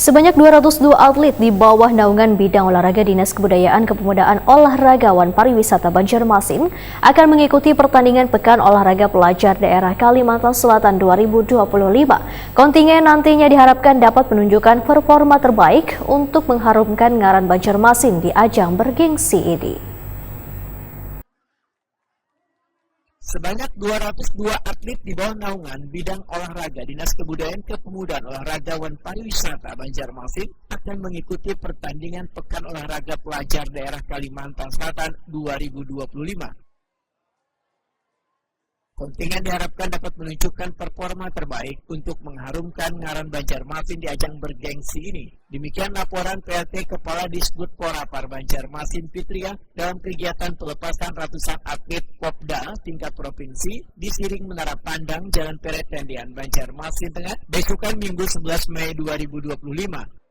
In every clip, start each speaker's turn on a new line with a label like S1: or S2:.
S1: Sebanyak 202 atlet di bawah naungan bidang olahraga Dinas Kebudayaan Kepemudaan Olahragawan Pariwisata Banjarmasin akan mengikuti pertandingan Pekan Olahraga Pelajar Daerah Kalimantan Selatan 2025. Kontingen nantinya diharapkan dapat menunjukkan performa terbaik untuk mengharumkan ngaran Banjarmasin di ajang bergengsi ini.
S2: Sebanyak 202 atlet di bawah naungan bidang olahraga Dinas Kebudayaan Kepemudaan Olahragawan Pariwisata Banjarmasin akan mengikuti pertandingan Pekan Olahraga Pelajar Daerah Kalimantan Selatan 2025. Kontingen diharapkan dapat menunjukkan performa terbaik untuk mengharumkan ngaran Banjarmasin di ajang bergengsi ini. Demikian laporan PLT Kepala Disbud Porapar Banjarmasin Fitria dalam kegiatan pelepasan ratusan atlet Popda tingkat provinsi di Siring Menara Pandang Jalan Peret Tendian Banjarmasin Tengah besokan Minggu 11 Mei 2025.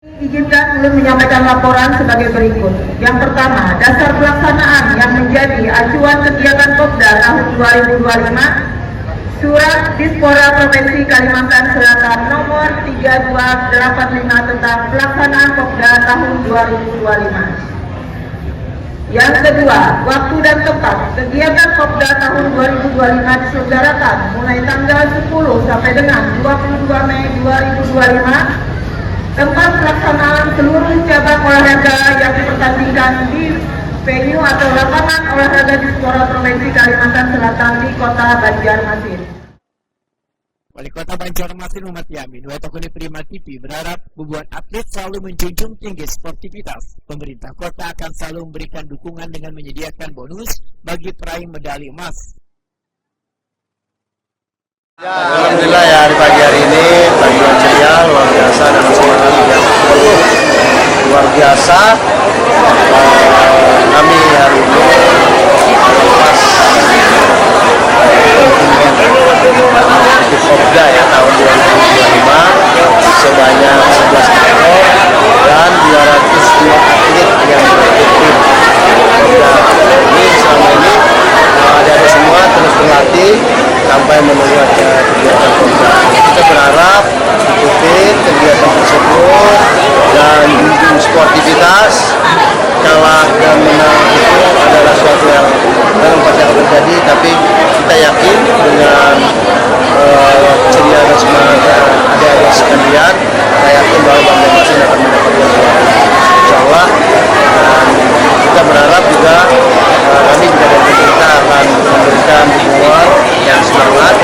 S3: Izinkan ulun menyampaikan laporan sebagai berikut. Yang pertama, dasar pelaksanaan yang menjadi acuan kegiatan Popda tahun 2025, Surat Dispora Provinsi Kalimantan Selatan nomor 3285 tentang pelaksanaan Popda tahun 2025. Yang kedua, waktu dan tempat kegiatan Popda tahun 2025 diselenggarakan mulai tanggal 10 sampai dengan 22 Mei 2025. Tempat pelaksanaan seluruh cabang olahraga yang dipertandingkan di venue atau lapangan olahraga Dispora Provinsi Kalimantan Selatan di Kota Banjarmasin.
S2: Wali Kota Banjarmasin Umat Yamin, Waitokuni Prima TV berharap bubuan atlet selalu menjunjung tinggi sportivitas. Pemerintah kota akan selalu memberikan dukungan dengan menyediakan bonus bagi peraih medali emas.
S4: Ya, alhamdulillah ya di pagi hari ini pagi ceria luar biasa dan semangat yang luar biasa. Kami hari ini melepas untuk Popda ya tahun 2025 sebanyak 11 ekor dan 202 atlet yang mengikuti Popda ini. Selama ini adik-adik semua terus berlatih sampai memenuhi kegiatan Popda. Kita berharap ikutin kegiatan tersebut dan junjung sportivitas. Kalah dan menang itu adalah suatu yang memang pasti akan terjadi, tapi kita yakin dengan ceria dan semangatnya adik-adik sekalian, kita yakin bahwa Banjarmasin akan mendapatkan juara. Insya Allah, dan kita berharap juga kami juga dari pemerintah akan memberikan dukungan yang semangat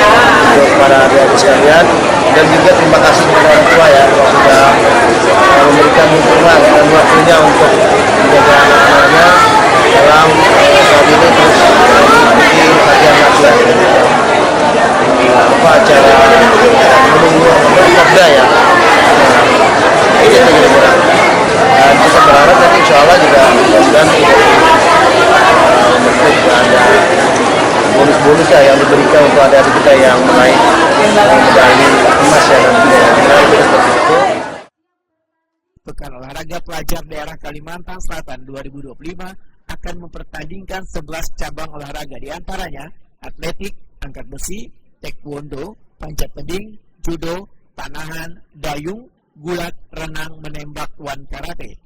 S4: untuk para adik-adik sekalian, dan juga terima kasih kepada orang tua ya yang sudah memberikan dukungan dan waktunya untuk menjaga anak-anaknya dalam saat ini terus mengikuti latihan acara menunggu Popda ya. Itu kira-kira. Dan kita berharap nanti insya Allah juga dan ada bonus-bonus ya yang diberikan untuk adik-adik kita yang meraih medali emas ya nantinya.
S2: Pekan Olahraga Pelajar Daerah Kalimantan Selatan 2025 akan mempertandingkan 11 cabang olahraga, diantaranya atletik, angkat besi, taekwondo, panjat tebing, judo, panahan, dayung, gulat, renang, menembak, wan karate.